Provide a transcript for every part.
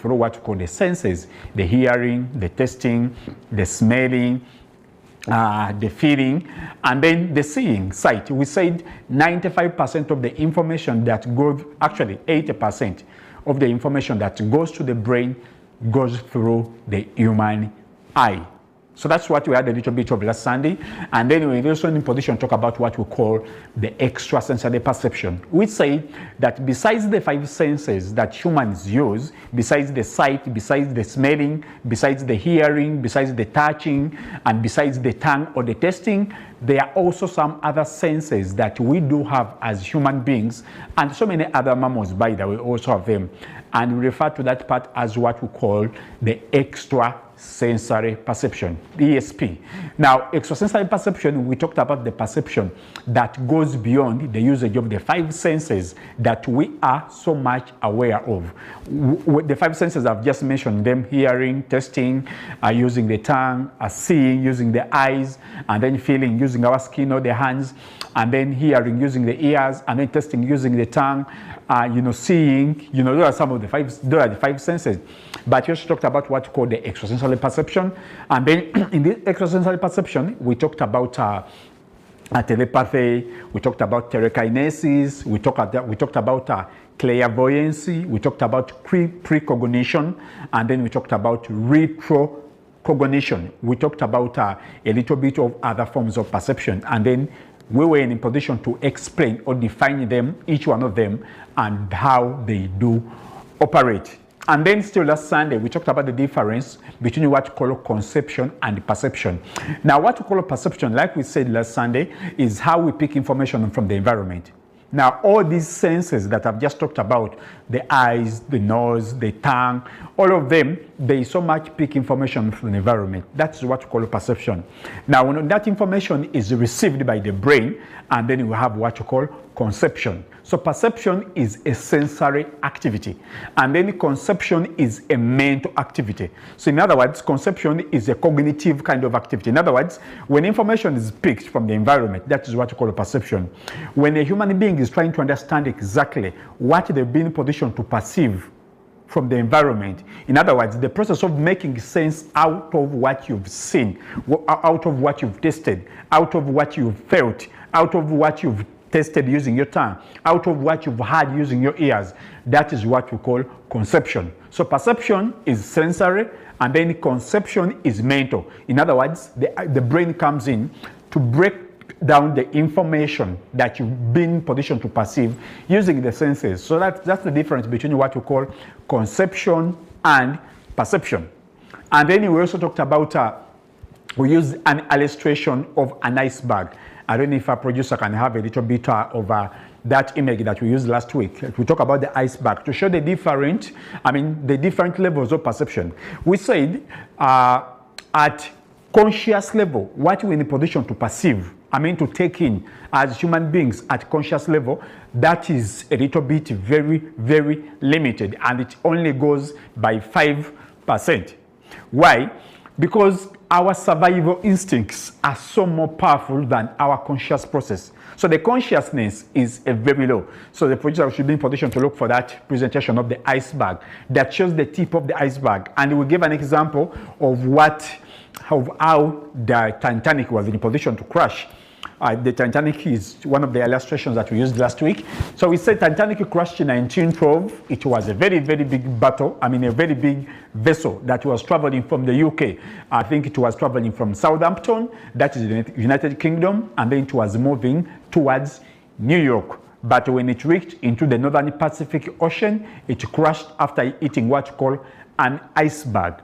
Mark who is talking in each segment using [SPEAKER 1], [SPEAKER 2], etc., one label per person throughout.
[SPEAKER 1] through what we call the senses, the hearing, the tasting, the smelling, the feeling, and then the seeing, sight. We said 95% of the information that goes, actually 80% of the information that goes to the brain goes through the human eye. So that's what we had a little bit of last Sunday. And then we're also in position to talk about what we call the extrasensory perception. We say that besides the 5 senses that humans use, besides the sight, besides the smelling, besides the hearing, besides the touching, and besides the tongue or the tasting, there are also some other senses that we do have as human beings, and so many other mammals, by the way, also have them. And we refer to that part as what we call the extrasensory perception, ESP. Now, extrasensory perception, we talked about the perception that goes beyond the usage of the 5 senses that we are so much aware of. The 5 senses I've just mentioned them: hearing, tasting, using the tongue, seeing, using the eyes, and then feeling, using our skin or the hands, and then hearing, using the ears, and then tasting, using the tongue, seeing, those are some of the 5, those are the 5 senses. But you also talked about what we call the extrasensory perception. And then in the extrasensory perception, we talked about telepathy, we talked about telekinesis, we talked about clairvoyancy, we talked about precognition, and then we talked about retrocognition. We talked about a little bit of other forms of perception, and then we were in a position to explain or define them, each one of them, and how they do operate. And then still last Sunday, we talked about the difference between what we call conception and perception. Now, what we call perception, like we said last Sunday, is how we pick information from the environment. Now, all these senses that I've just talked about, the eyes, the nose, the tongue, all of them, they so much pick information from the environment. That's what we call perception. Now, when that information is received by the brain, and then we have what we call conception. So perception is a sensory activity, and then conception is a mental activity. So in other words, conception is a cognitive kind of activity. In other words, when information is picked from the environment, that is what we call perception. When a human being is trying to understand exactly what they've been positioned to perceive from the environment, in other words, the process of making sense out of what you've seen, out of what you've tasted, out of what you've felt, out of what you've tested using your tongue, out of what you've heard using your ears, that is what we call conception. So perception is sensory, and then conception is mental. In other words, the brain comes in to break down the information that you've been positioned to perceive using the senses. So that's the difference between what we call conception and perception. And then we also talked about, we used an illustration of an iceberg. I don't know if our producer can have a little bit of that image that we used last week. We talk about the iceberg to show the different levels of perception. We said at conscious level, what we're in a position to perceive, to take in as human beings at conscious level, that is a little bit very, very limited, and it only goes by 5%. Why? Because our survival instincts are so more powerful than our conscious process. So the consciousness is very low. So the producer should be in position to look for that presentation of the iceberg that shows the tip of the iceberg. And we give an example of how the Titanic was in position to crash. The Titanic is one of the illustrations that we used last week. So we said Titanic crashed in 1912. It was a very, very big battle. A very big vessel that was traveling from the UK. I think it was traveling from Southampton, that is the United Kingdom, and then it was moving towards New York. But when it reached into the Northern Pacific Ocean, it crashed after hitting what we call an iceberg.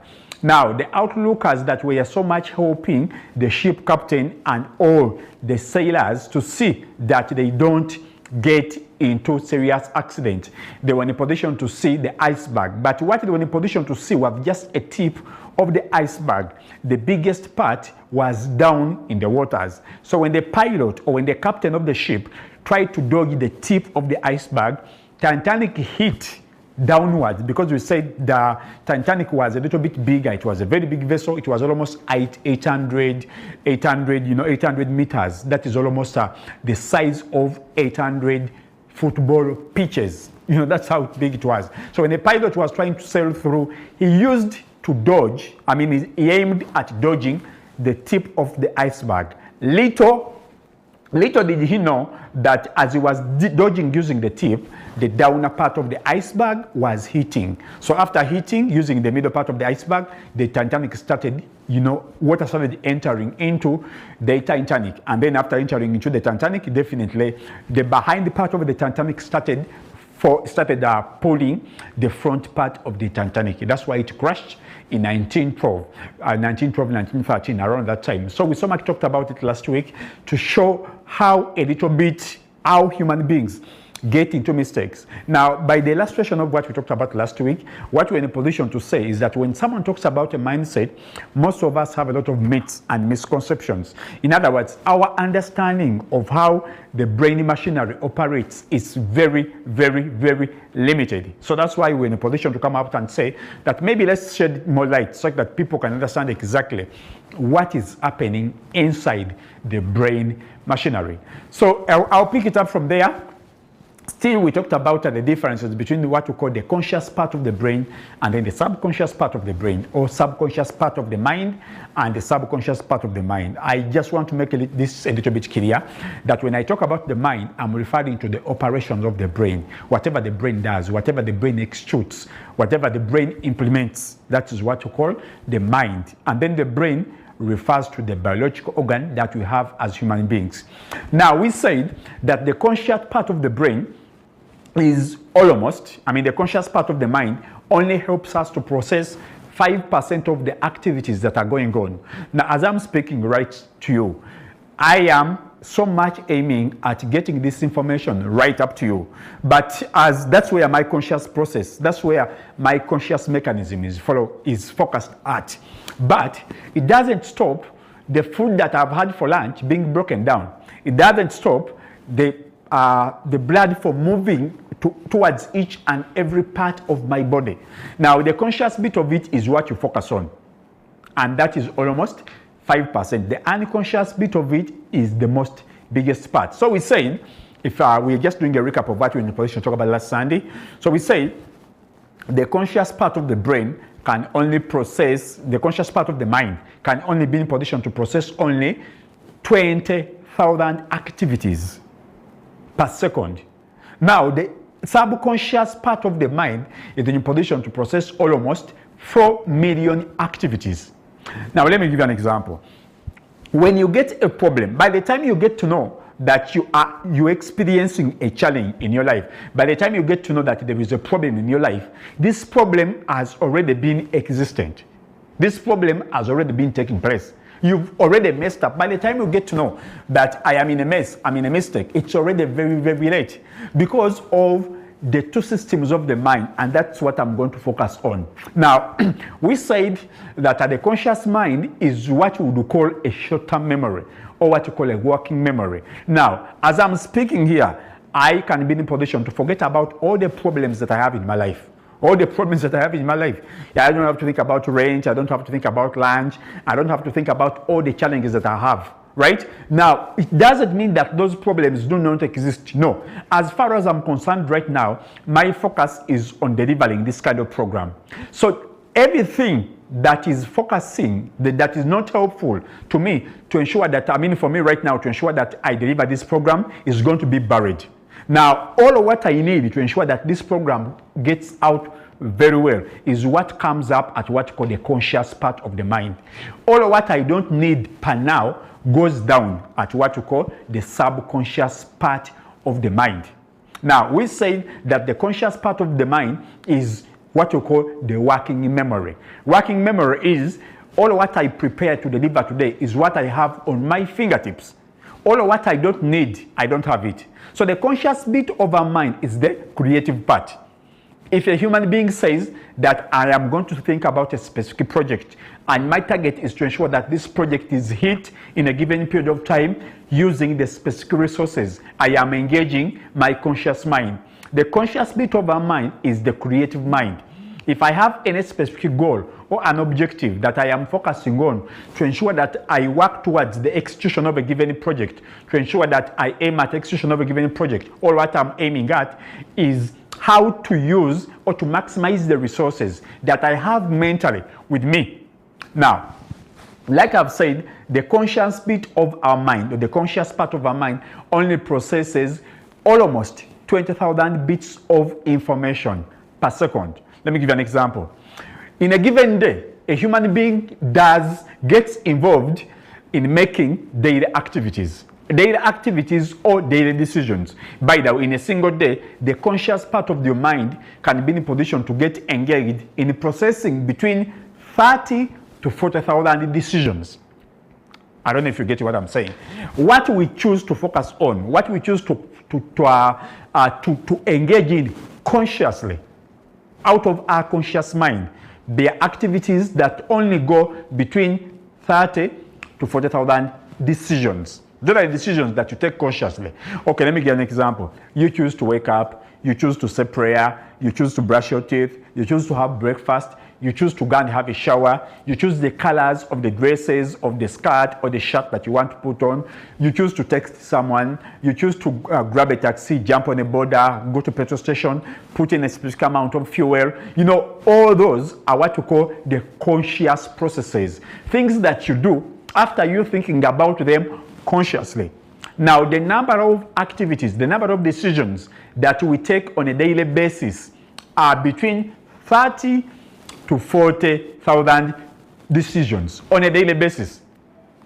[SPEAKER 1] Now, the outlookers that were so much hoping the ship captain and all the sailors to see that they don't get into serious accident, they were in a position to see the iceberg. But what they were in a position to see was just a tip of the iceberg. The biggest part was down in the waters. So when the pilot or when the captain of the ship tried to dodge the tip of the iceberg, Titanic hit downwards, because we said the Titanic was a little bit bigger. It was a very big vessel. It was almost 800 meters. That is almost the size of 800 football pitches. You know, that's how big it was. So when the pilot was trying to sail through, he used to dodge, he aimed at dodging the tip of the iceberg. Little did he know that as he was dodging using the tip, the downer part of the iceberg was hitting. So after hitting, using the middle part of the iceberg, the Titanic started, water started entering into the Titanic. And then after entering into the Titanic, definitely the behind part of the Titanic started pulling the front part of the Titanic. That's why it crashed in 1913, around that time. So we so much talked about it last week to show how how human beings get into mistakes. Now, by the illustration of what we talked about last week, what we're in a position to say is that when someone talks about a mindset, most of us have a lot of myths and misconceptions. In other words, our understanding of how the brain machinery operates is very, very, very limited. So that's why we're in a position to come out and say that maybe let's shed more light so that people can understand exactly what is happening inside the brain machinery. So I'll pick it up from there. Still, we talked about the differences between what we call the conscious part of the brain and then the subconscious part of the brain, or subconscious part of the mind and the subconscious part of the mind. I just want to make this a little bit clear that when I talk about the mind, I'm referring to the operations of the brain. Whatever the brain does, whatever the brain executes, whatever the brain implements, that is what we call the mind. And then the brain refers to the biological organ that we have as human beings. Now, we said that the conscious part of the brain is the conscious part of the mind only helps us to process 5% of the activities that are going on. Now, as I'm speaking right to you, I am so much aiming at getting this information right up to you. But as that's where my conscious process, that's where my conscious mechanism is focused at. But it doesn't stop the food that I've had for lunch being broken down. It doesn't stop the blood from moving towards each and every part of my body. Now, the conscious bit of it is what you focus on. And that is almost 5%. The unconscious bit of it is the most biggest part. So we're saying, if we're just doing a recap of what we were in a position to talk about last Sunday. So we say the conscious part of the brain can only process, the conscious part of the mind can only be in position to process only 20,000 activities per second. Now, the subconscious part of the mind is in position to process almost 4 million activities. Now, let me give you an example. When you get a problem, by the time you get to know that you're experiencing a challenge in your life, by the time you get to know that there is a problem in your life, this problem has already been existent. This problem has already been taking place. You've already messed up. By the time you get to know that I am in a mess, I'm in a mistake, it's already very, very late because of the two systems of the mind, and that's what I'm going to focus on. Now, we said that the conscious mind is what we would call a short-term memory, or what you call a working memory. Now, as I'm speaking here, I can be in a position to forget about all the problems that I have in my life. All the problems that I have in my life. I don't have to think about rent, I don't have to think about lunch, I don't have to think about all the challenges that I have. Right? Now, it doesn't mean that those problems do not exist. No. As far as I'm concerned right now, my focus is on delivering this kind of program. So everything that is focusing, that is not helpful to me to ensure that, for me right now, to ensure that I deliver this program is going to be buried. Now, all of what I need to ensure that this program gets out very well is what comes up at what called the conscious part of the mind. All of what I don't need per now goes down at what we call the subconscious part of the mind. Now, we say that the conscious part of the mind is what we call the working memory. Working memory is all of what I prepare to deliver today is what I have on my fingertips. All of what I don't need, I don't have it. So the conscious bit of our mind is the creative part. If a human being says that I am going to think about a specific project and my target is to ensure that this project is hit in a given period of time using the specific resources, I am engaging my conscious mind. The conscious bit of our mind is the creative mind. if I have any specific goal or an objective that I am focusing on to ensure that I work towards the execution of a given project, to ensure that I aim at execution of a given project, all what I'm aiming at is how to use or to maximize the resources that I have mentally with me. Now, like I've said, the conscious bit of our mind, or the conscious part of our mind, only processes almost 20,000 bits of information per second. Let me give you an example. In a given day, a human being gets involved in making daily activities or daily decisions. By the way, in a single day, the conscious part of your mind can be in a position to get engaged in processing between 30 to 40,000 decisions. I don't know if you get what I'm saying. What we choose to focus on, what we choose to engage in consciously, out of our conscious mind, they are activities that only go between 30 to 40,000 decisions. Those are the decisions that you take consciously. Okay, let me give an example. You choose to wake up, you choose to say prayer, you choose to brush your teeth, you choose to have breakfast, you choose to go and have a shower, you choose the colors of the dresses, of the skirt or the shirt that you want to put on, you choose to text someone, you choose to grab a taxi, jump on a border, go to a petrol station, put in a specific amount of fuel. You know, all those are what we call the conscious processes. Things that you do after you thinking about them consciously. Now, the number of activities, the number of decisions that we take on a daily basis are between 30 to 40,000 decisions on a daily basis.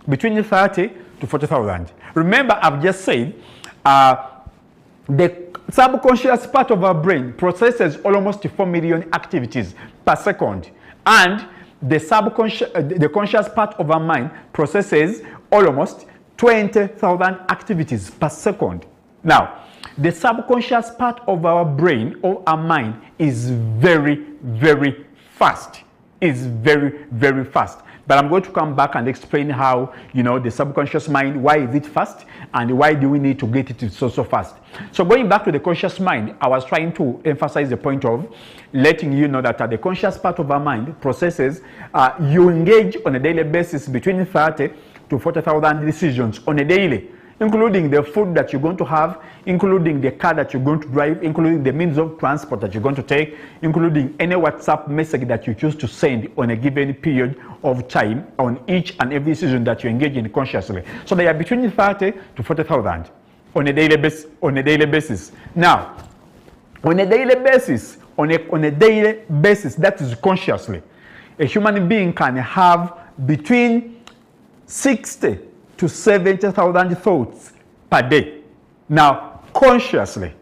[SPEAKER 1] Between 30 to 40,000. Remember, I've just said the subconscious part of our brain processes almost 4 million activities per second. And the conscious part of our mind processes almost 20,000 activities per second. Now, the subconscious part of our brain or our mind is very, very fast. It's very, very fast. But I'm going to come back and explain how, the subconscious mind, why is it fast and why do we need to get it so fast. So going back to the conscious mind, I was trying to emphasize the point of letting you know that the conscious part of our mind processes, you engage on a daily basis between 30 to 40,000 decisions on a daily, including the food that you're going to have, including the car that you're going to drive, including the means of transport that you're going to take, including any WhatsApp message that you choose to send on a given period of time on each and every decision that you engage in consciously. So they are between 30 to 40,000 on a daily basis. Now, on a daily basis, that is consciously, a human being can have between 60 to 70,000 thoughts per day. Now, consciously,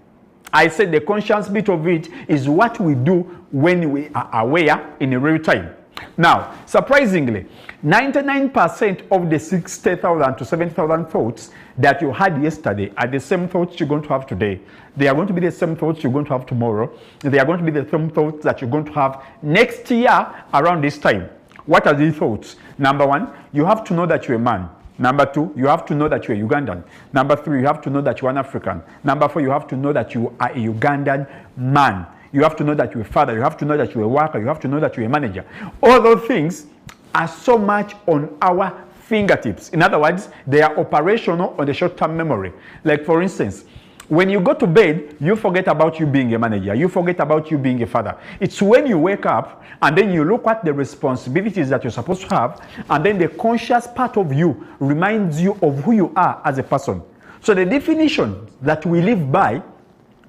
[SPEAKER 1] I said the conscious bit of it is what we do when we are aware in real time. Now, surprisingly, 99% of the 60,000 to 70,000 thoughts that you had yesterday are the same thoughts you're going to have today. They are going to be the same thoughts you're going to have tomorrow. They are going to be the same thoughts that you're going to have next year around this time. What are these thoughts? Number one, you have to know that you're a man. Number two, you have to know that you're a Ugandan. Number three, you have to know that you're an African. Number four, you have to know that you are a Ugandan man. You have to know that you're a father. You have to know that you're a worker. You have to know that you're a manager. All those things are so much on our fingertips. In other words, they are operational on the short-term memory. Like, for instance, when you go to bed, you forget about you being a manager. You forget about you being a father. It's when you wake up and then you look at the responsibilities that you're supposed to have, and then the conscious part of you reminds you of who you are as a person. So the definitions that we live by,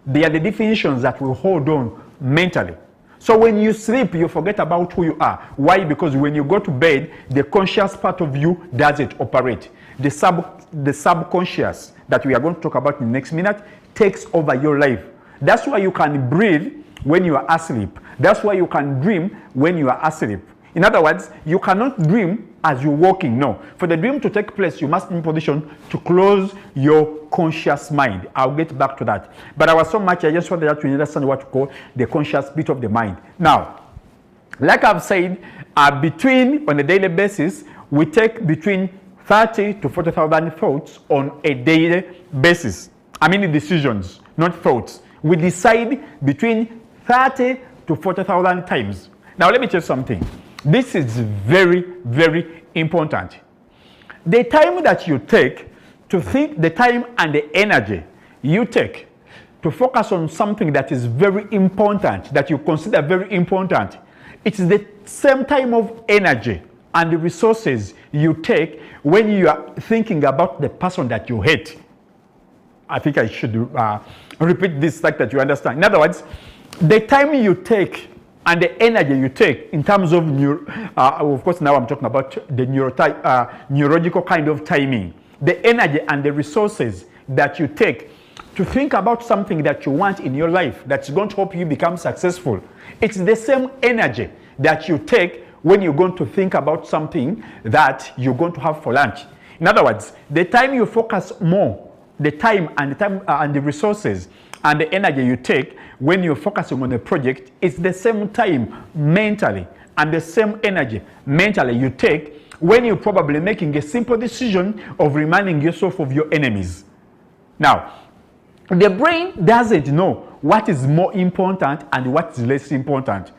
[SPEAKER 1] they are the definitions that we hold on mentally. So when you sleep, you forget about who you are. Why? Because when you go to bed, the conscious part of you doesn't operate. The subconscious that we are going to talk about in the next minute takes over your life. That's why you can breathe when you are asleep. That's why you can dream when you are asleep. In other words, you cannot dream as you're walking. No. For the dream to take place, you must be in position to close your conscious mind. I'll get back to that. But I was so much, I just wanted to understand what we call the conscious bit of the mind. Now, like I've said, on a daily basis, we take between 30 to 40,000 thoughts on a daily basis. I mean decisions, not thoughts. We decide between 30 to 40,000 times. Now, let me tell you something. This is very, very important. The time that you take to think, the time and the energy you take to focus on something that is very important, that you consider very important, it's the same time of energy and the resources you take when you are thinking about the person that you hate. I think I should repeat this like that you understand. In other words, the time you take and the energy you take in terms of, of course now I'm talking about the neurological kind of timing, the energy and the resources that you take to think about something that you want in your life that's going to help you become successful. It's the same energy that you take when you're going to think about something that you're going to have for lunch. In other words, the time you focus more, the time and the resources and the energy you take when you're focusing on a project is the same time mentally and the same energy mentally you take when you're probably making a simple decision of reminding yourself of your enemies. Now, the brain doesn't know what is more important and what is less important.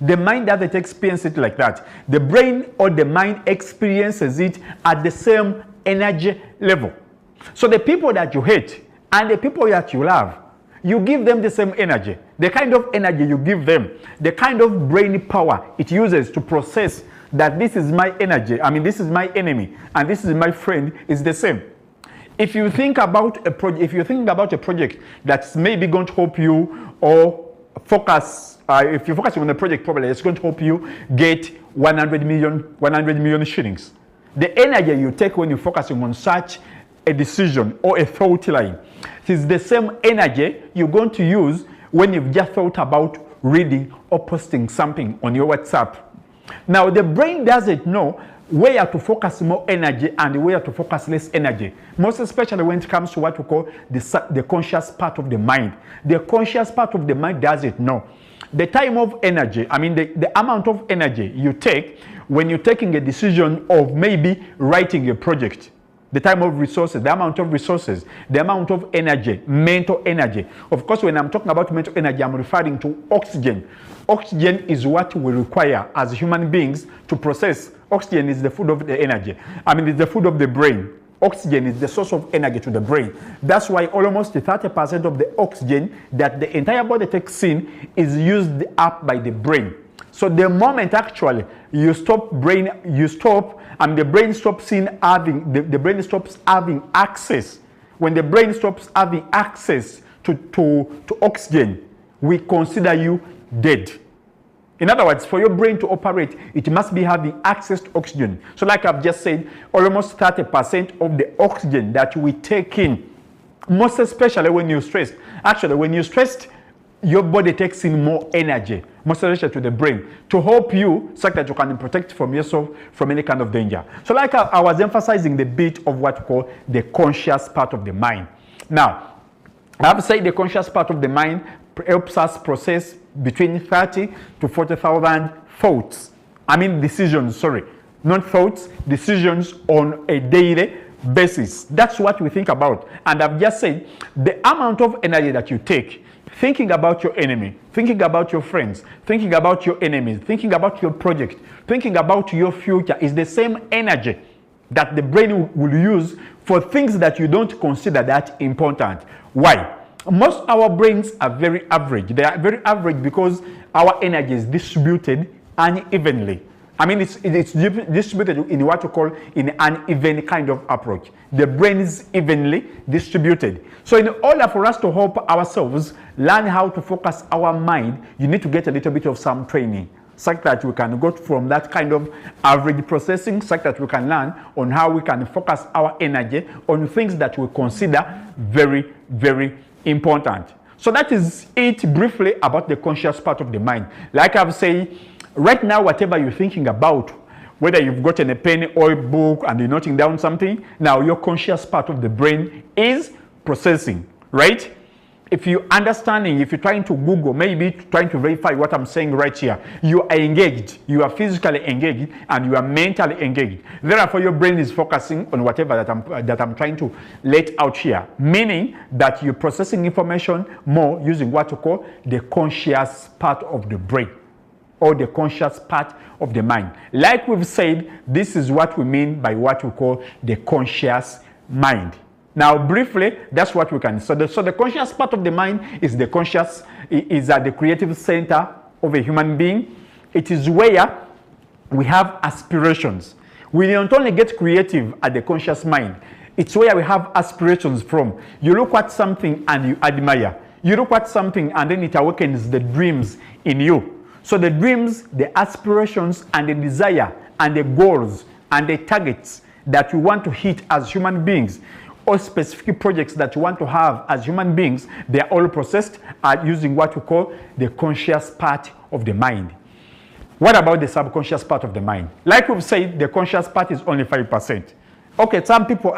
[SPEAKER 1] The mind doesn't experience it like that. The brain or the mind experiences it at the same energy level. So the people that you hate and the people that you love, you give them the same energy. The kind of energy you give them, the kind of brain power it uses to process that this is my energy, this is my enemy, and this is my friend, is the same. If you think about a project that's maybe going to help you or focus, if you focus on a project, probably it's going to help you get 100 million shillings. The energy you take when you're focusing on such a decision or a thought line, it is the same energy you're going to use when you've just thought about reading or posting something on your WhatsApp. Now, the brain doesn't know where to focus more energy and where to focus less energy, most especially when it comes to what we call the conscious part of the mind. The conscious part of the mind doesn't know. The time of energy, the amount of energy you take when you're taking a decision of maybe writing a project, the time of resources, the amount of resources, the amount of energy, mental energy. Of course, when I'm talking about mental energy, I'm referring to oxygen. Oxygen is what we require as human beings to process. Oxygen is the food of the energy. It's the food of the brain. Oxygen is the source of energy to the brain. That's why almost 30% of the oxygen that the entire body takes in is used up by the brain. So the moment actually you stop the brain stops the brain stops having access. When the brain stops having access to oxygen, we consider you dead. In other words, for your brain to operate, it must be having access to oxygen. So like I've just said, almost 30% of the oxygen that we take in, most especially when you're stressed. Actually, when you're stressed, your body takes in more energy, most especially to the brain, to help you so that you can protect from yourself from any kind of danger. So like I was emphasizing the bit of what we call the conscious part of the mind. Now, I have said the conscious part of the mind helps us process between 30 to 40,000 thoughts. Decisions, not thoughts, decisions on a daily basis. That's what we think about. And I've just said the amount of energy that you take thinking about your enemy, thinking about your friends, thinking about your enemies, thinking about your project, thinking about your future is the same energy that the brain will use for things that you don't consider that important. Why? Most our brains are very average. They are very average because our energy is distributed unevenly. It's distributed in what we call in an even kind of approach. The brain is evenly distributed. So in order for us to help ourselves learn how to focus our mind, you need to get a little bit of some training, such that we can go from that kind of average processing, such that we can learn on how we can focus our energy on things that we consider very, very important. So that is it briefly about the conscious part of the mind. Like I've said, right now, whatever you're thinking about, whether you've gotten a pen or a book and you're noting down something, now your conscious part of the brain is processing, right? if you're understanding, if you're trying to Google, maybe trying to verify what I'm saying right here, you are engaged, you are physically engaged, and you are mentally engaged. Therefore, your brain is focusing on whatever that I'm trying to let out here, meaning that you're processing information more using what you call the conscious part of the brain, or the conscious part of the mind. Like we've said, this is what we mean by what we call the conscious mind. Now, briefly, that's what we can. So the conscious part of the mind is the conscious, is at the creative center of a human being. It is where we have aspirations. We don't only get creative at the conscious mind. It's where we have aspirations from. You look at something and you admire. You look at something and then it awakens the dreams in you. So the dreams, the aspirations, and the desire, and the goals, and the targets that you want to hit as human beings, or specific projects that you want to have as human beings, they are all processed using what we call the conscious part of the mind. What about the subconscious part of the mind? Like we've said, the conscious part is only 5%. Okay, some people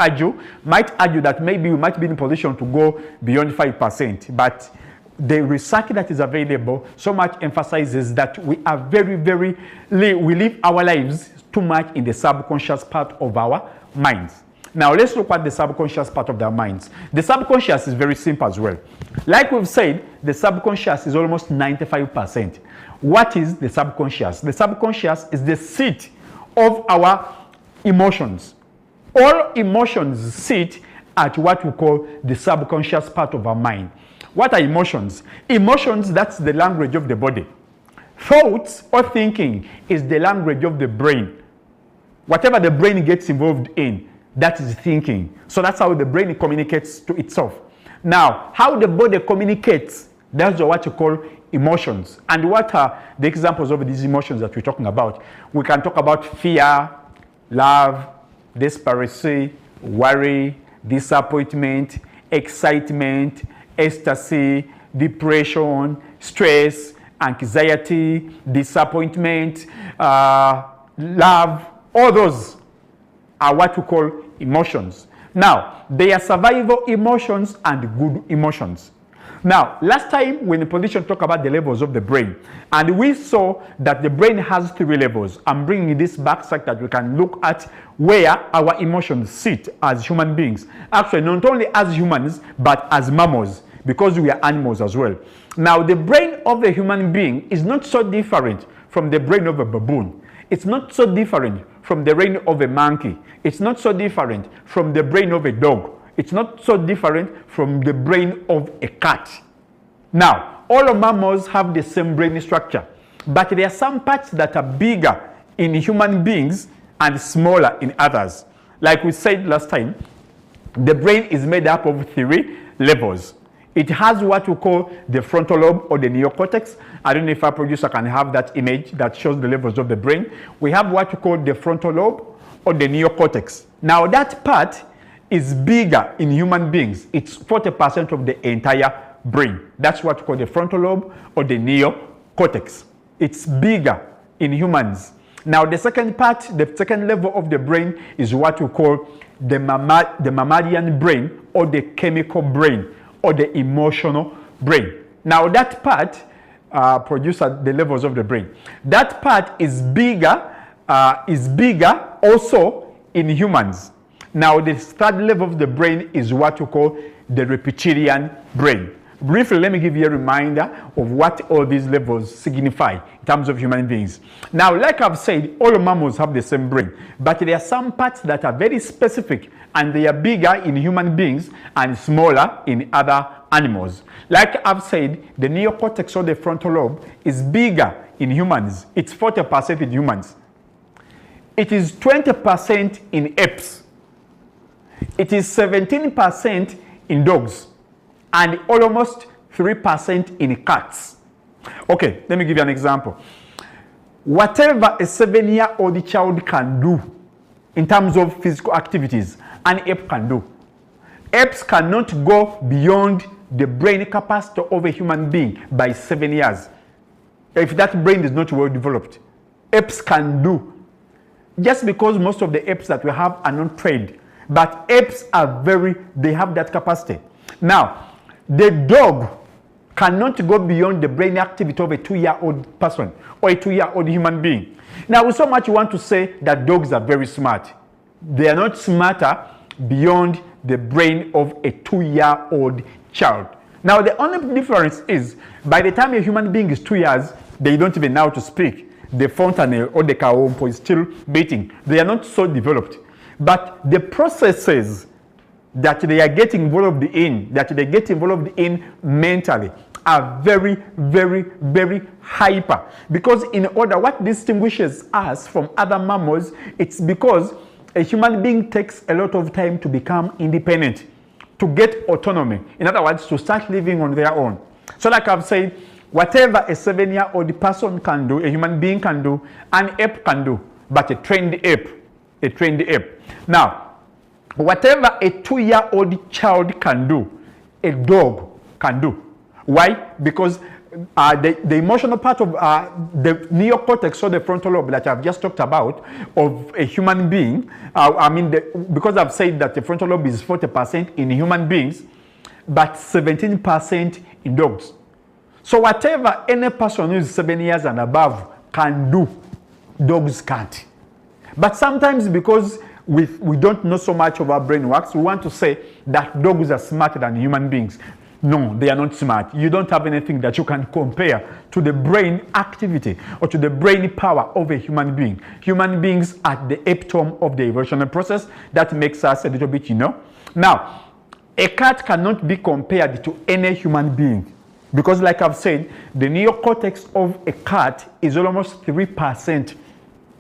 [SPEAKER 1] might argue that maybe we might be in a position to go beyond 5%, but the research that is available so much emphasizes that we are we live our lives too much in the subconscious part of our minds. Now, let's look at the subconscious part of their minds. The subconscious is very simple as well. Like we've said, the subconscious is almost 95%. What is the subconscious? The subconscious is the seat of our emotions. All emotions sit at what we call the subconscious part of our mind. What are emotions? Emotions, that's the language of the body. Thoughts or thinking is the language of the brain. Whatever the brain gets involved in, that is thinking. So that's how the brain communicates to itself. Now, how the body communicates, that's what you call emotions. And what are the examples of these emotions that we're talking about? We can talk about fear, love, desperation, worry, disappointment, excitement, ecstasy, depression, stress, anxiety, disappointment, love. All those are what we call emotions. Now, they are survival emotions and good emotions. Now, last time when the position talked about the levels of the brain, and we saw that the brain has 3 levels. I'm bringing this back so that we can look at where our emotions sit as human beings. Actually, not only as humans, but as mammals, because we are animals as well. Now, the brain of a human being is not so different from the brain of a baboon. It's not so different from the brain of a monkey. It's not so different from the brain of a dog. It's not so different from the brain of a cat. Now, all mammals have the same brain structure, but there are some parts that are bigger in human beings and smaller in others. Like we said last time, the brain is made up of 3 levels. It has what we call the frontal lobe or the neocortex. I don't know if our producer can have that image that shows the levels of the brain. We have what we call the frontal lobe or the neocortex. Now that part is bigger in human beings. It's 40% of the entire brain. That's what we call the frontal lobe or the neocortex. It's bigger in humans. Now the second part, the second level of the brain is what we call the mammalian brain or the chemical brain or the emotional brain. Now that part produces the levels of the brain. That part is bigger also in humans. Now the third level of the brain is what we call the reptilian brain. Briefly, let me give you a reminder of what all these levels signify in terms of human beings. Now, like I've said, all mammals have the same brain, but there are some parts that are very specific and they are bigger in human beings and smaller in other animals. Like I've said, the neocortex or the frontal lobe is bigger in humans. It's 40% in humans. It is 20% in apes. It is 17% in dogs. And almost 3% in cats. Okay, let me give you an example. Whatever a 7-year-old child can do in terms of physical activities, an ape can do. Apes cannot go beyond the brain capacity of a human being by 7 years. If that brain is not well developed, apes can do. Just because most of the apes that we have are not trained, but apes are they have that capacity. Now, the dog cannot go beyond the brain activity of a 2-year-old person or a 2-year-old human being. Now, we so much want to say that dogs are very smart. They are not smarter beyond the brain of a 2-year-old child. Now, the only difference is by the time a human being is 2 years, they don't even know how to speak. The fontanelle or the kaompo is still beating. They are not so developed. But the processes that they are getting involved in, that they get involved in mentally, are very, very, very hyper. Because in order, what distinguishes us from other mammals, it's because a human being takes a lot of time to become independent, to get autonomy. In other words, to start living on their own. So like I've said, whatever a 7-year-old person can do, a human being can do, an ape can do, but a trained ape. Now, whatever a 2-year-old child can do, a dog can do. Why? Because the emotional part of the neocortex or the frontal lobe that I've just talked about of a human being, because I've said that the frontal lobe is 40% in human beings, but 17% in dogs. So whatever any person who is 7 years and above can do, dogs can't. But sometimes because we don't know so much of our brain works, we want to say that dogs are smarter than human beings. No, they are not smart. You don't have anything that you can compare to the brain activity or to the brain power of a human being. Human beings are the epitome of the evolutionary process. That makes us a little bit, Now, a cat cannot be compared to any human being because, like I've said, the neocortex of a cat is almost 3%.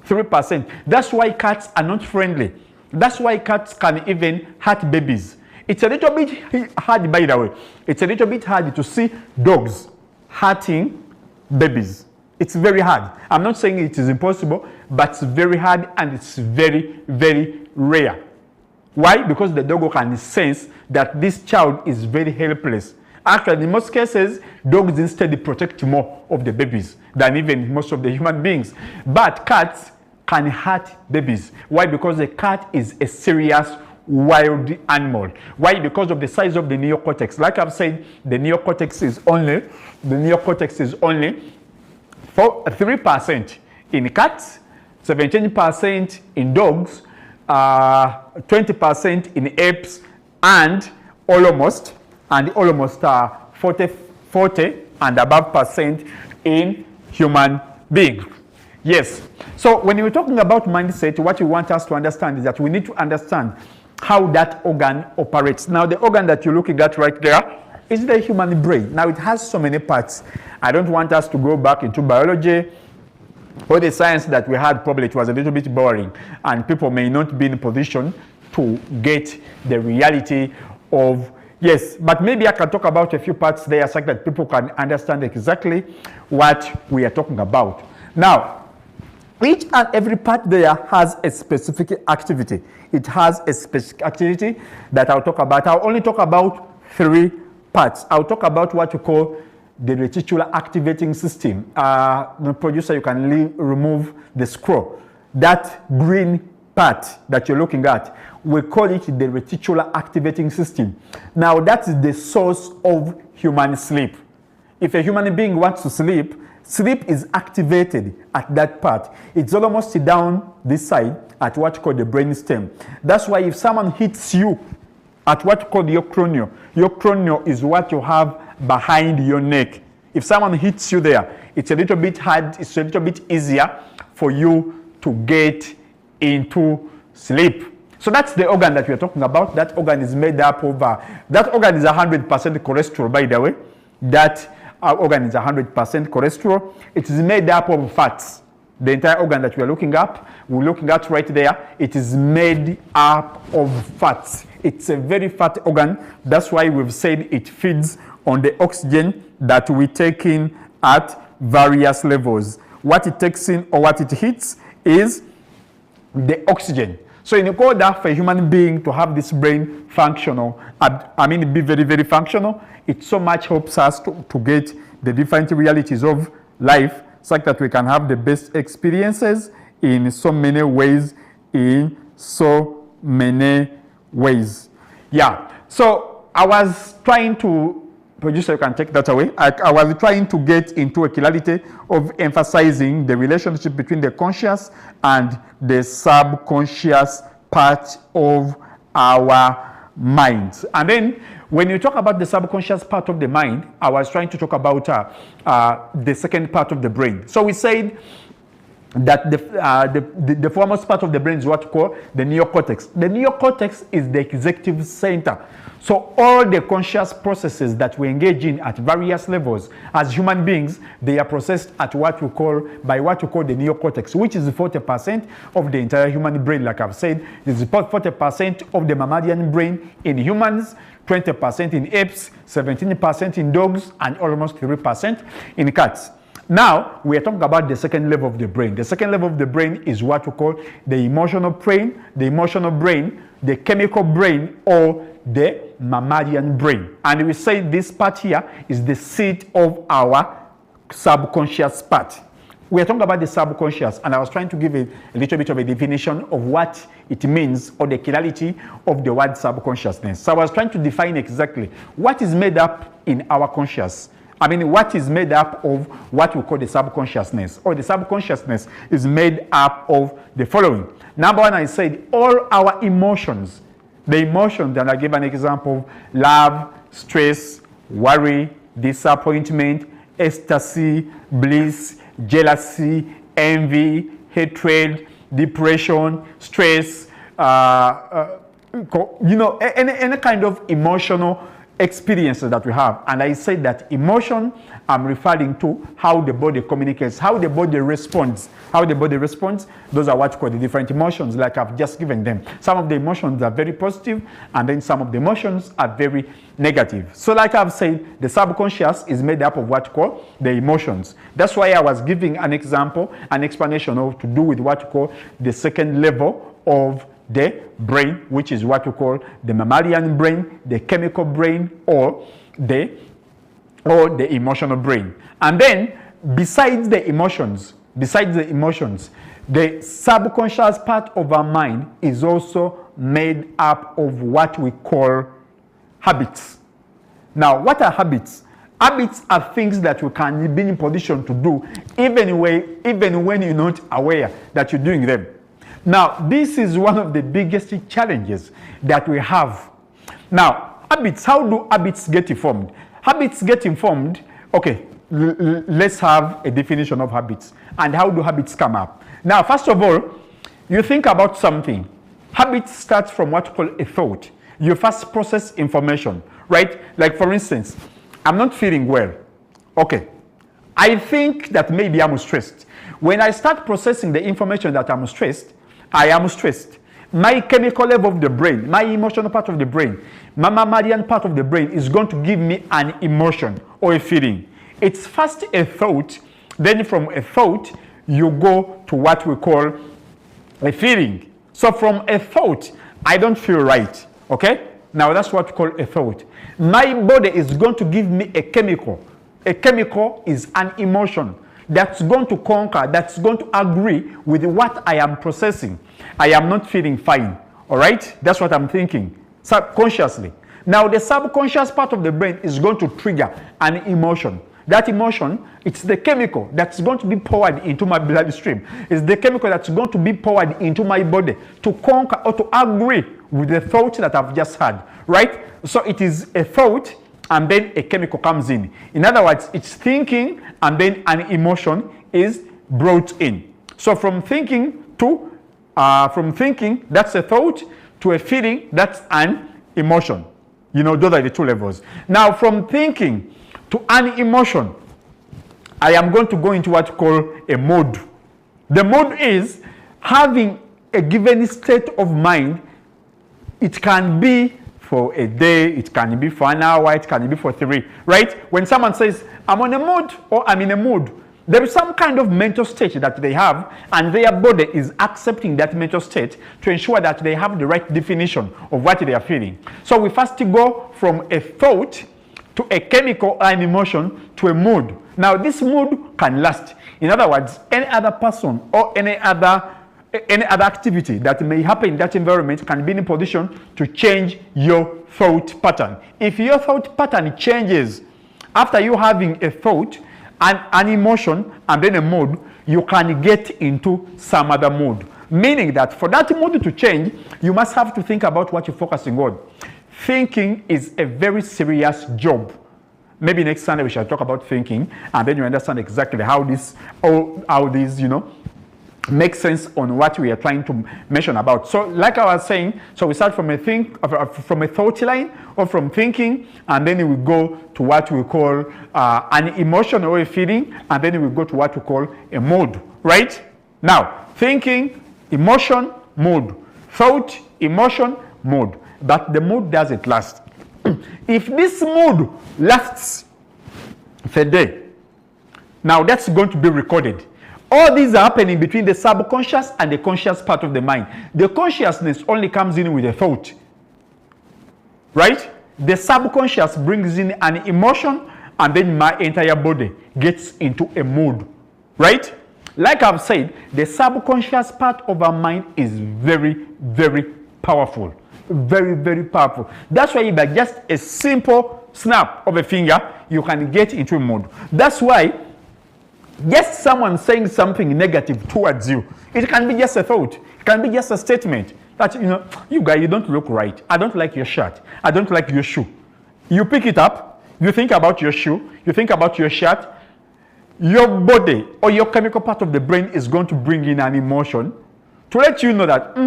[SPEAKER 1] 3%. That's why cats are not friendly. That's why cats can even hurt babies. It's a little bit hard, by the way. It's a little bit hard to see dogs hurting babies. It's very hard. I'm not saying it is impossible, but it's very hard and it's very, very rare. Why? Because the dog can sense that this child is very helpless. Actually, in most cases, dogs instead protect more of the babies than even most of the human beings. But cats can hurt babies. Why? Because a cat is a serious wild animal. Why? Because of the size of the neocortex. Like I've said, the neocortex is only 3% in cats, 17% in dogs, 20% in apes, and almost 40 and above percent in human beings. Yes. So when we're talking about mindset, what you want us to understand is that we need to understand how that organ operates. Now, the organ that you're looking at right there is the human brain. Now, it has so many parts. I don't want us to go back into biology or the science that we had. Probably it was a little bit boring, and people may not be in a position to get the reality of. Yes, but maybe I can talk about a few parts there so that people can understand exactly what we are talking about. Now, each and every part there has a specific activity. It has a specific activity that I'll talk about. I'll only talk about 3 parts. I'll talk about what you call the reticular activating system. The producer, you can remove the scroll. That green part that you're looking at, we call it the reticular activating system. Now, that is the source of human sleep. If a human being wants to sleep, sleep is activated at that part. It's almost down this side at what you call the brain stem. That's why if someone hits you at what you call your cranial is what you have behind your neck. If someone hits you there, it's a little bit hard, it's a little bit easier for you to get into sleep. So that's the organ that we're talking about. That organ is made up of, that organ is 100% cholesterol, by the way. That organ is 100% cholesterol. It is made up of fats. The entire organ that we're looking at right there, it is made up of fats. It's a very fat organ. That's why we've said it feeds on the oxygen that we take in at various levels. What it takes in or what it hits is the oxygen. So in order for a human being to have this brain functional, be very, very functional, it so much helps us to get the different realities of life so that we can have the best experiences in so many ways, Yeah. So I was trying to Producer, you can take that away. I was trying to get into a clarity of emphasizing the relationship between the conscious and the subconscious part of our minds. And then when you talk about the subconscious part of the mind, I was trying to talk about the second part of the brain. So we said that the foremost part of the brain is what we call the neocortex. The neocortex is the executive center. So all the conscious processes that we engage in at various levels as human beings, they are processed at what we call the neocortex, which is 40% of the entire human brain. Like I've said, it's about 40% of the mammalian brain in humans, 20% in apes, 17% in dogs, and almost 3% in cats. Now, we are talking about the second level of the brain. The second level of the brain is what we call the emotional brain, the chemical brain, or the mammalian brain. And we say this part here is the seat of our subconscious part. We are talking about the subconscious, and I was trying to give a little bit of a definition of what it means, or the clarity of the word subconsciousness. So I was trying to define exactly what is made up in our conscious. What is made up of what we call the subconsciousness, or the subconsciousness is made up of the following. Number one, I said all our emotions, the emotions, and I give an example: love, stress, worry, disappointment, ecstasy, bliss, jealousy, envy, hatred, depression, stress, any kind of emotional experiences that we have. And I say that emotion, I'm referring to how the body communicates, how the body responds. Those are what we call the different emotions, like I've just given them. Some of the emotions are very positive, and then some of the emotions are very negative. So like I've said, the subconscious is made up of what we call the emotions. That's why I was giving an example, an explanation of to do with what we call the second level of the brain, which is what we call the mammalian brain, the chemical brain, or the emotional brain. And then besides the emotions, the subconscious part of our mind is also made up of what we call habits. Now, what are habits? Habits are things that you can be in position to do even when you're not aware that you're doing them. Now, this is one of the biggest challenges that we have. Now, habits, how do habits get formed? Habits get informed. Okay, let's have a definition of habits. And how do habits come up? Now, first of all, you think about something. Habits start from what we call a thought. You first process information, right? Like, for instance, I'm not feeling well. Okay, I think that maybe I'm stressed. When I start processing the information that I'm stressed, I am stressed. My chemical level of the brain, my emotional part of the brain, my mammalian part of the brain is going to give me an emotion or a feeling. It's first a thought, then from a thought, you go to what we call a feeling. So from a thought, I don't feel right, okay? Now that's what we call a thought. My body is going to give me a chemical. A chemical is an emotion that's going to conquer, that's going to agree with what I am processing. I am not feeling fine, all right? That's what I'm thinking, subconsciously. Now, the subconscious part of the brain is going to trigger an emotion. That emotion, it's the chemical that's going to be poured into my bloodstream. It's the chemical that's going to be poured into my body to conquer or to agree with the thought that I've just had, right? So it is a thought, and then a chemical comes in. In other words, it's thinking, and then an emotion is brought in. So from thinking, that's a thought, to a feeling, that's an emotion. Those are the two levels. Now, from thinking to an emotion, I am going to go into what we call a mood. The mood is having a given state of mind. It can be for a day, it can be for an hour, it can be for 3, right? When someone says, I'm on a mood, or I'm in a mood, there is some kind of mental state that they have, and their body is accepting that mental state to ensure that they have the right definition of what they are feeling. So we first go from a thought to a chemical or an emotion to a mood. Now, this mood can last. In other words, any other person or any other activity that may happen in that environment can be in a position to change your thought pattern. If your thought pattern changes, After you having a thought, an emotion, and then a mood, you can get into some other mood. Meaning that for that mood to change, you must have to think about what you're focusing on. Thinking is a very serious job. Maybe next Sunday we shall talk about thinking, and then you understand exactly how these, make sense on what we are trying to mention about. So like I was saying, so we start from a thought line, or from thinking, and then we go to what we call an emotion or a feeling, and then we go to what we call a mood, right? Now, thinking, emotion, mood. Thought, emotion, mood. But the mood doesn't last. If this mood lasts for a day, now that's going to be recorded. All these are happening between the subconscious and the conscious part of the mind. The consciousness only comes in with a thought, right? The subconscious brings in an emotion, and then my entire body gets into a mood, right? Like I've said, the subconscious part of our mind is very, very powerful. Very, very powerful. That's why by just a simple snap of a finger, you can get into a mood. That's why just someone saying something negative towards you, it can be just a thought. It can be just a statement that, you guys, you don't look right. I don't like your shirt. I don't like your shoe. You pick it up, you think about your shoe, you think about your shirt, your body or your chemical part of the brain is going to bring in an emotion to let you know that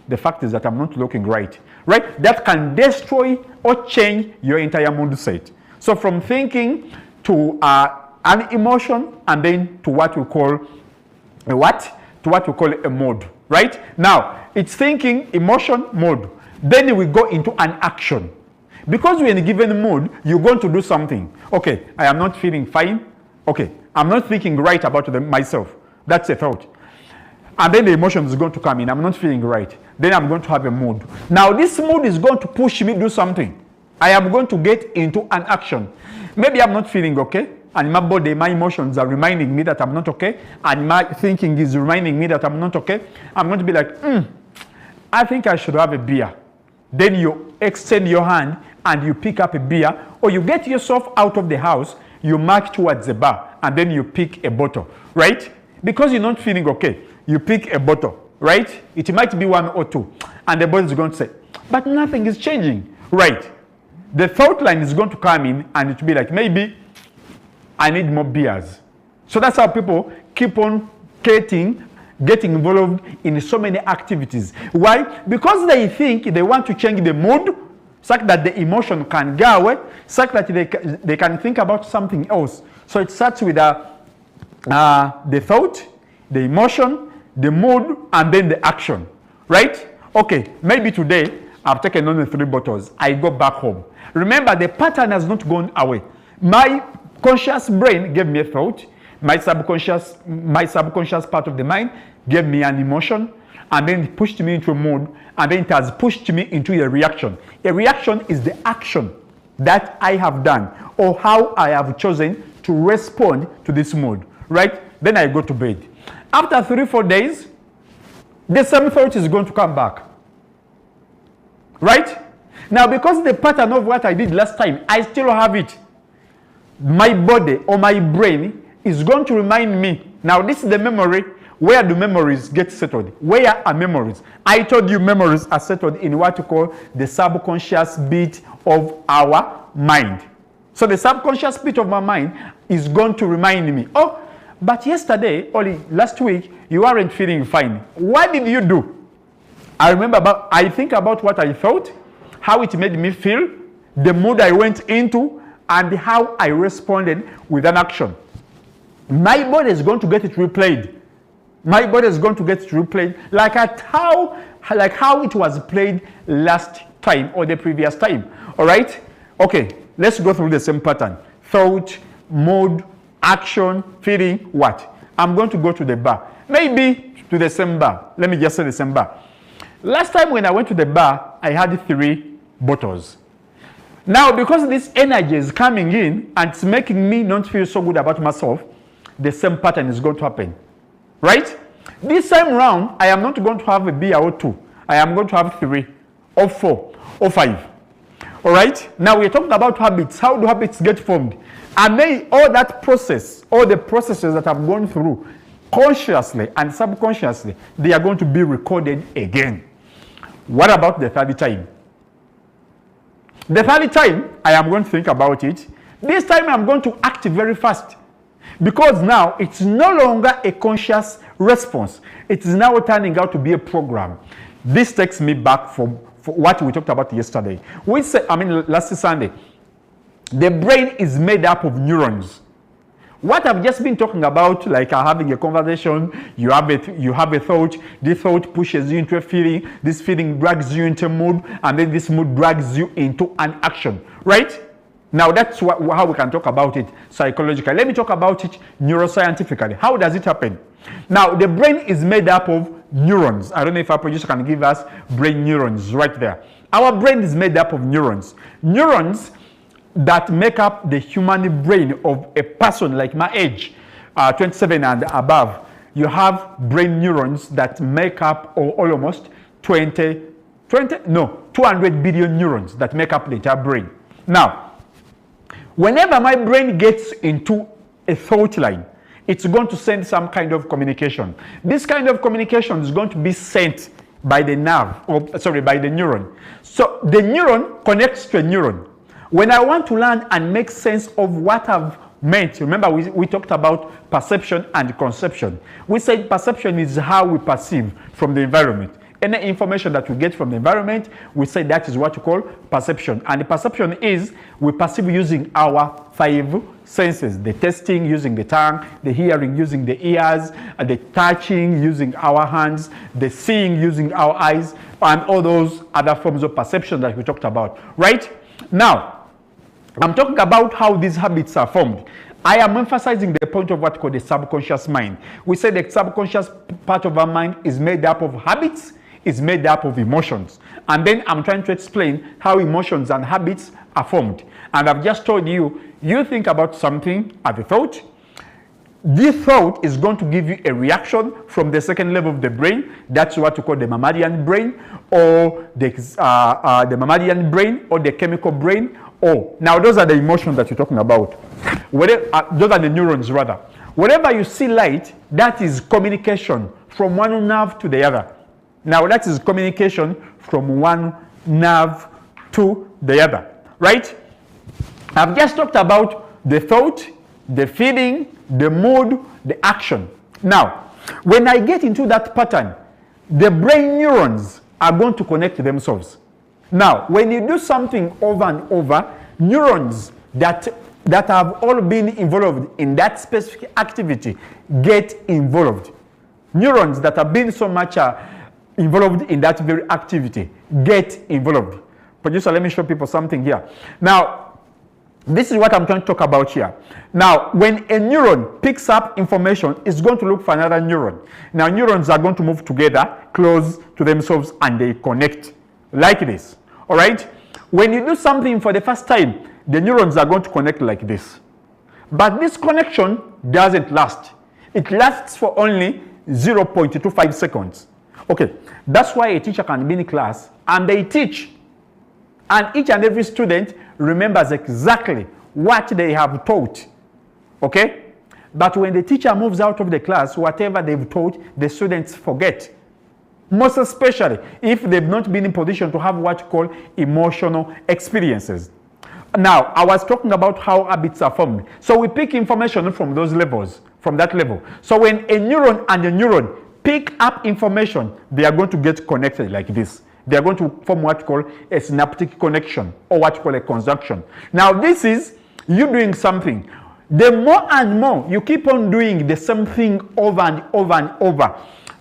[SPEAKER 1] the fact is that I'm not looking right. Right? That can destroy or change your entire mood set. So from thinking to an emotion, and then to what we call a what? To what we call a mood. Right? Now, it's thinking, emotion, mood. Then we go into an action. Because we're in a given mood, you're going to do something. Okay, I am not feeling fine. Okay, I'm not thinking right about myself. That's a thought. And then the emotion is going to come in. I'm not feeling right. Then I'm going to have a mood. Now this mood is going to push me to do something. I am going to get into an action. Maybe I'm not feeling okay, and my body, my emotions are reminding me that I'm not okay, and my thinking is reminding me that I'm not okay. I'm going to be like, I think I should have a beer. Then you extend your hand and you pick up a beer, or you get yourself out of the house, you march towards the bar, and then you pick a bottle, right? Because you're not feeling okay, you pick a bottle, right? It might be 1 or 2, and the body is going to say, but nothing is changing, right? The thought line is going to come in, and it will be like, maybe I need more beers. So that's how people keep on getting involved in so many activities. Why? Because they think they want to change the mood, such that the emotion can go away, such that they can think about something else. So it starts with the thought, the emotion, the mood, and then the action, right? Okay, maybe today I've taken only 3 bottles. I go back home. Remember, the pattern has not gone away. My conscious brain gave me a thought. My subconscious part of the mind gave me an emotion, and then it pushed me into a mood, and then it has pushed me into a reaction. A reaction is the action that I have done, or how I have chosen to respond to this mood, right? Then I go to bed. After 3-4 days, the same thought is going to come back, right? Now, because the pattern of what I did last time, I still have it. My body or my brain is going to remind me. Now, this is the memory. Where do memories get settled? Where are memories? I told you memories are settled in what you call the subconscious bit of our mind. So the subconscious bit of my mind is going to remind me, oh, but yesterday, or last week, you weren't feeling fine. What did you do? I think about what I thought, how it made me feel, the mood I went into, and how I responded with an action. My body is going to get it replayed. My body is going to get it replayed like how it was played last time or the previous time. All right? Okay, let's go through the same pattern. Thought, mood, action, feeling, what? I'm going to go to the bar. Maybe to the same bar. Let me just say the same bar. Last time when I went to the bar, I had 3 bottles. Now, because this energy is coming in and it's making me not feel so good about myself, the same pattern is going to happen. Right? This time round, I am not going to have a beer or 2. I am going to have 3 or 4 or 5. All right? Now, we're talking about habits. How do habits get formed? And then all that process, all the processes that I've gone through, consciously and subconsciously, they are going to be recorded again. What about the third time? The third time, I am going to think about it. This time, I'm going to act very fast. Because now, it's no longer a conscious response. It is now turning out to be a program. This takes me back for what we talked about yesterday. Last Sunday. The brain is made up of neurons. What I've just been talking about, like having a conversation, you have a thought, this thought pushes you into a feeling, this feeling drags you into a mood, and then this mood drags you into an action, right? Now that's how we can talk about it psychologically. Let me talk about it neuroscientifically. How does it happen? Now, the brain is made up of neurons. I don't know if our producer can give us brain neurons right there. Our brain is made up of neurons. Neurons that make up the human brain of a person like my age, 27 and above. You have brain neurons that make up almost 200 billion neurons that make up the entire brain. Now, whenever my brain gets into a thought line, it's going to send some kind of communication. This kind of communication is going to be sent by the by the neuron. So the neuron connects to a neuron. When I want to learn and make sense of what I've meant, remember we talked about perception and conception. We said perception is how we perceive from the environment. Any information that we get from the environment, we say that is what we call perception. And the perception is we perceive using our 5 senses. The tasting using the tongue, the hearing using the ears, the touching using our hands, the seeing using our eyes, and all those other forms of perception that we talked about, right? Now, I'm talking about how these habits are formed. I am emphasizing the point of what called the subconscious mind. We say the subconscious part of our mind is made up of habits, is made up of emotions. And then I'm trying to explain how emotions and habits are formed. And I've just told you, you think about something as a thought. This thought is going to give you a reaction from the second level of the brain. That's what we call the mammalian brain, or the mammalian brain, or the chemical brain. Now those are the emotions that you're talking about. Those are the neurons, rather. Whenever you see light, that is communication from one nerve to the other. Now that is communication from one nerve to the other, right? I've just talked about the thought, the feeling, the mood, the action. Now, when I get into that pattern, the brain neurons are going to connect themselves. Now, when you do something over and over, neurons that have all been involved in that specific activity get involved. Neurons that have been so much involved in that very activity get involved. Producer, let me show people something here. Now, this is what I'm trying to talk about here. Now, when a neuron picks up information, it's going to look for another neuron. Now, neurons are going to move together, close to themselves, and they connect like this. All right? When you do something for the first time, the neurons are going to connect like this. But this connection doesn't last. It lasts for only 0.25 seconds. Okay, that's why a teacher can be in class and they teach. And each and every student remembers exactly what they have taught. Okay? But when the teacher moves out of the class, whatever they've taught, the students forget. Most especially if they've not been in position to have what you call emotional experiences. Now, I was talking about how habits are formed. So we pick information from those levels, from that level. So when a neuron and a neuron pick up information, they are going to get connected like this. They are going to form what you call a synaptic connection, or what you call a conjunction. Now, this is you doing something. The more and more you keep on doing the same thing over and over and over,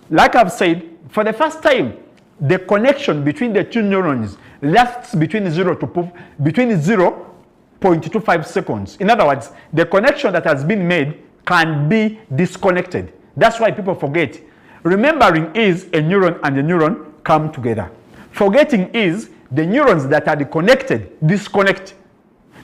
[SPEAKER 1] like I've said, for the first time, the connection between the two neurons lasts between 0.25 seconds. In other words, the connection that has been made can be disconnected. That's why people forget. Remembering is a neuron and a neuron come together. Forgetting is the neurons that are connected disconnect.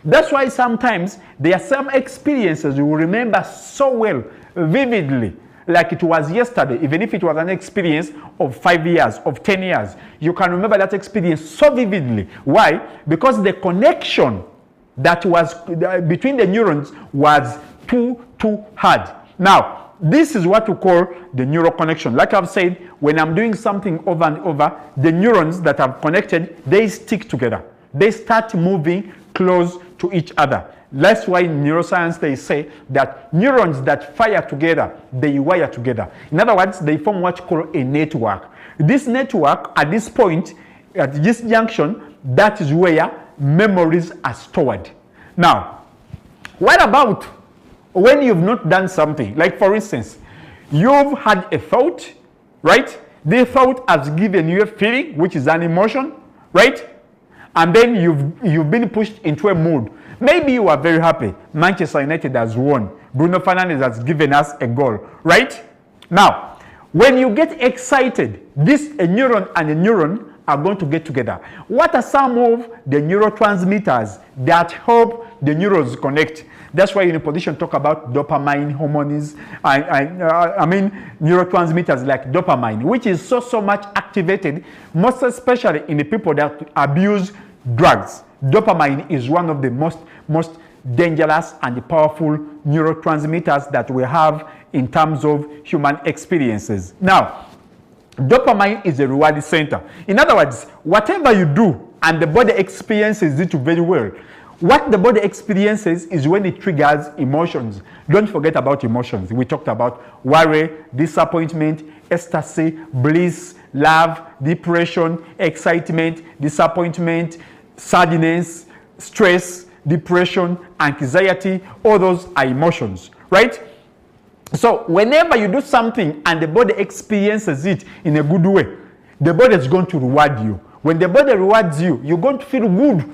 [SPEAKER 1] That's why sometimes there are some experiences you will remember so well, vividly, like it was yesterday. Even if it was an experience of 5 years, of 10 years, you can remember that experience so vividly. Why? Because the connection that was between the neurons was too hard. Now, this is what we call the neural connection. Like I've said, when I'm doing something over and over, the neurons that are connected, they stick together. They start moving close to each other. That's why in neuroscience they say that neurons that fire together, they wire together. In other words, they form what you call a network. This network, at this point, at this junction, that is where memories are stored. Now, what about when you've not done something? Like, for instance, you've had a thought, right? The thought has given you a feeling, which is an emotion, right? And then you've been pushed into a mood. Maybe you are very happy. Manchester United has won. Bruno Fernandes has given us a goal, right? Now, when you get excited, a neuron and a neuron are going to get together. What are some of the neurotransmitters that help the neurons connect? That's why in a position talk about dopamine hormones. I mean neurotransmitters like dopamine, which is so much activated, most especially in the people that abuse drugs. Dopamine is one of the most dangerous and powerful neurotransmitters that we have in terms of human experiences. Now, dopamine is a reward center. In other words, whatever you do and the body experiences it very well, what the body experiences is when it triggers emotions. Don't forget about emotions. We talked about worry, disappointment, ecstasy, bliss, love, depression, excitement, disappointment, sadness, stress, depression, anxiety. All those are emotions, right? So whenever you do something and the body experiences it in a good way, the body is going to reward you. When the body rewards you, you're going to feel good.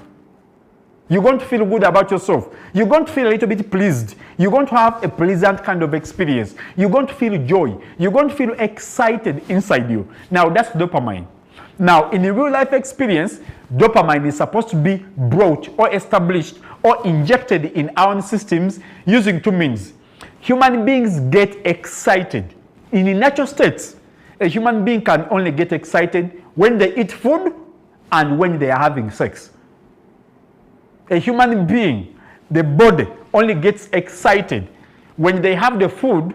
[SPEAKER 1] You're going to feel good about yourself. You're going to feel a little bit pleased. You're going to have a pleasant kind of experience. You're going to feel joy. You're going to feel excited inside you. Now, that's dopamine. Now, in a real life experience, dopamine is supposed to be brought or established or injected in our systems using two means. Human beings get excited. In a natural state, a human being can only get excited when they eat food and when they are having sex. A human being, the body, only gets excited when they have the food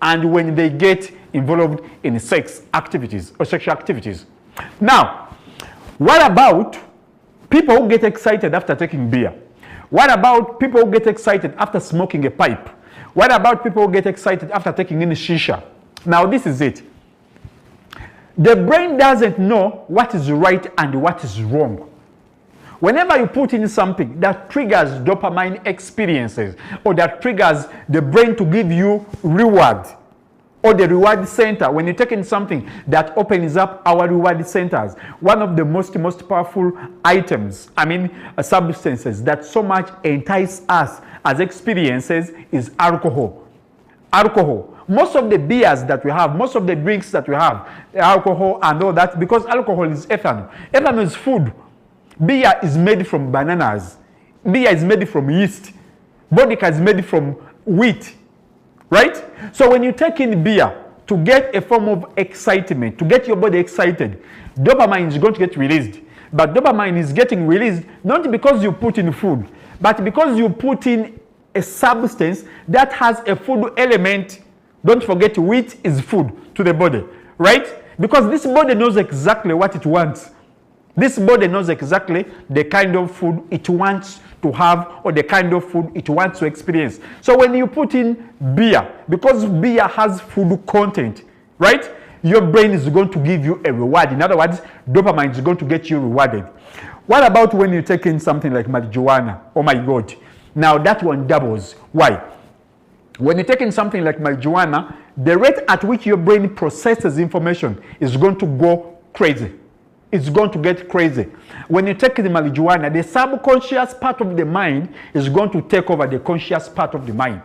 [SPEAKER 1] and when they get involved in sex activities or sexual activities. Now, what about people who get excited after taking beer? What about people who get excited after smoking a pipe? What about people who get excited after taking in shisha? Now, this is it. The brain doesn't know what is right and what is wrong. Whenever you put in something that triggers dopamine experiences or that triggers the brain to give you reward or the reward center, when you take in something that opens up our reward centers, one of the most powerful items, substances that so much entice us as experiences is alcohol. Alcohol. Most of the beers that we have, most of the drinks that we have, alcohol and all that, because alcohol is ethanol. Ethanol is food. Beer is made from bananas. Beer is made from yeast. Vodka is made from wheat. Right? So when you take in beer to get a form of excitement, to get your body excited, dopamine is going to get released. But dopamine is getting released not because you put in food, but because you put in a substance that has a food element. Don't forget, wheat is food to the body. Right? Because this body knows exactly what it wants. This body knows exactly the kind of food it wants to have or the kind of food it wants to experience. So when you put in beer, because beer has food content, right? Your brain is going to give you a reward. In other words, dopamine is going to get you rewarded. What about when you take in something like marijuana? Oh my God. Now that one doubles. Why? When you take in something like marijuana, the rate at which your brain processes information is going to go crazy. It's going to get crazy. When you take the marijuana, the subconscious part of the mind is going to take over the conscious part of the mind.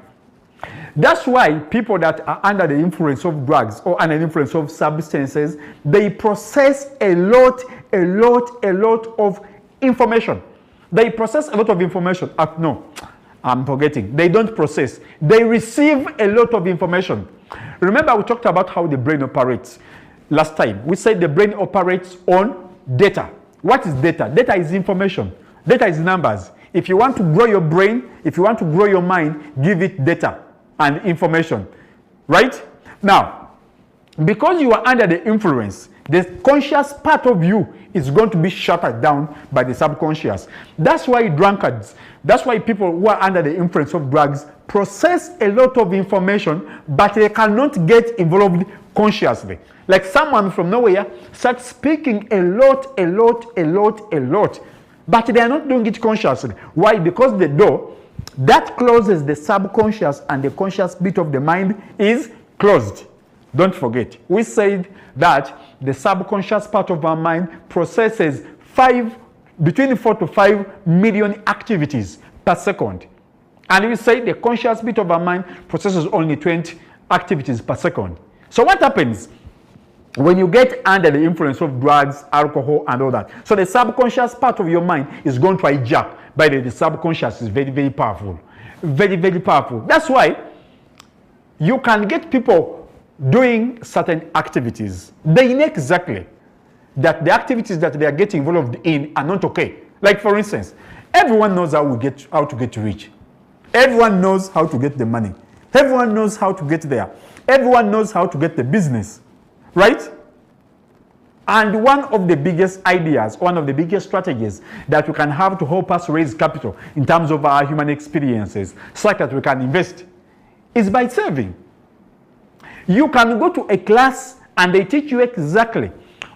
[SPEAKER 1] That's why people that are under the influence of drugs or under the influence of substances, they process a lot of information. They process a lot of information. No, I'm forgetting. They don't process. They receive a lot of information. Remember, we talked about how the brain operates. Last time, we said the brain operates on data. What is data? Data is information. Data is numbers. If you want to grow your brain, if you want to grow your mind, give it data and information, right? Now, because you are under the influence, the conscious part of you is going to be shut down by the subconscious. That's why drunkards, that's why people who are under the influence of drugs process a lot of information, but they cannot get involved consciously. Like someone from nowhere starts speaking a lot, but they are not doing it consciously. Why? Because the door that closes the subconscious and the conscious bit of the mind is closed. Don't forget, we said that the subconscious part of our mind processes between 4 to 5 million activities per second. And we say the conscious bit of our mind processes only 20 activities per second. So what happens when you get under the influence of drugs, alcohol, and all that? So the subconscious part of your mind is going to hijack. By the subconscious is very, very powerful. Very, very powerful. That's why you can get people doing certain activities. They know exactly that the activities that they are getting involved in are not okay. Like for instance, everyone knows how to get rich. Everyone knows how to get the money. Everyone knows how to get there. Everyone knows how to get the business, right? And one of the biggest ideas, one of the biggest strategies that we can have to help us raise capital in terms of our human experiences, such that we can invest, is by saving. You can go to a class and they teach you exactly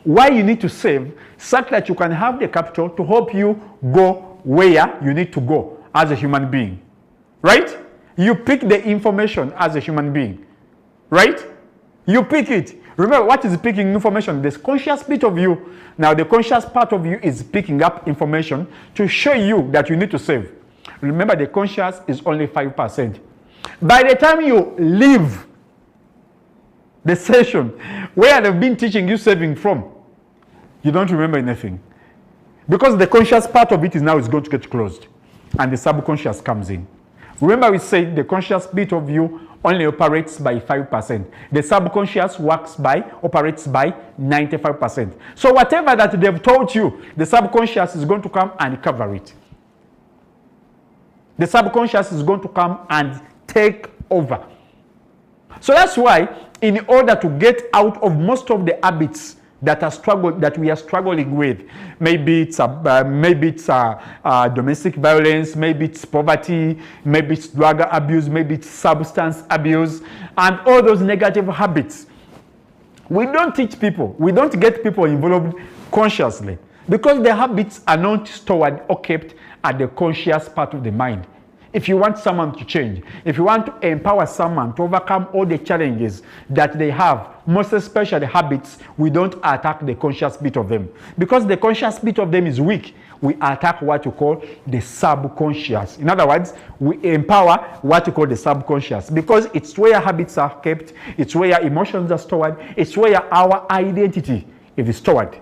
[SPEAKER 1] why you need to save, such that you can have the capital to help you go where you need to go as a human being, right? You pick the information as a human being, right? You pick it. Remember, what is picking information? The conscious bit of you. Now, the conscious part of you is picking up information to show you that you need to save. Remember, the conscious is only 5%. By the time you leave the session where they've been teaching you saving from, you don't remember anything. Because the conscious part of it is going to get closed. And the subconscious comes in. Remember, we said the conscious bit of you only operates by 5%. The subconscious operates by 95%. So whatever that they've taught you, the subconscious is going to come and cover it. The subconscious is going to come and take over. So that's why, in order to get out of most of the habits that we are struggling with, maybe it's domestic violence, maybe it's poverty, maybe it's drug abuse, maybe it's substance abuse, and all those negative habits. We don't teach people, we don't get people involved consciously, because the habits are not stored or kept at the conscious part of the mind. If you want someone to change, if you want to empower someone to overcome all the challenges that they have, most especially habits, we don't attack the conscious bit of them. Because the conscious bit of them is weak, we attack what you call the subconscious. In other words, we empower what you call the subconscious, because it's where habits are kept, it's where emotions are stored, it's where our identity is stored.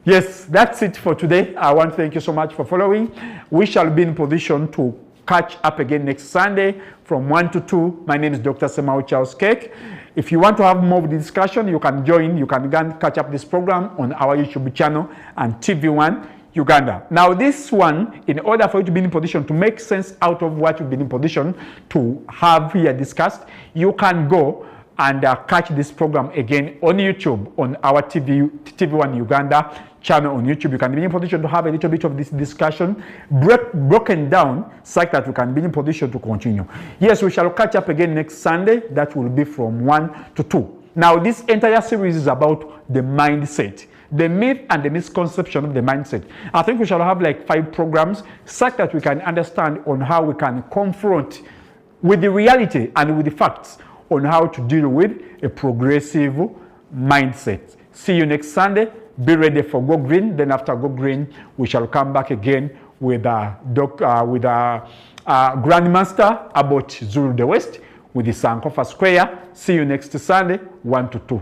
[SPEAKER 1] Yes, that's it for today. I want to thank you so much for following. We shall be in position to catch up again next Sunday from 1 to 2. My name is Dr. Semao Charles Cake. If you want to have more of the discussion, you can join. You can again catch up this program on our YouTube channel and TV1 Uganda. Now this one, in order for you to be in position to make sense out of what you've been in position to have here discussed, you can go and catch this program again on YouTube, on our TV1 Uganda channel on YouTube. You can be in position to have a little bit of this discussion broken down such that we can be in position to continue. Yes, we shall catch up again next Sunday. That will be from 1 to 2. Now, this entire series is about the mindset, the myth and the misconception of the mindset. I think we shall have like 5 programs such that we can understand on how we can confront with the reality and with the facts on how to deal with a progressive mindset. See you next Sunday. Be ready for Go Green. Then after Go Green, we shall come back again with Grandmaster about Zulu the West with the Sankofa Square. See you next Sunday, 1 to 2.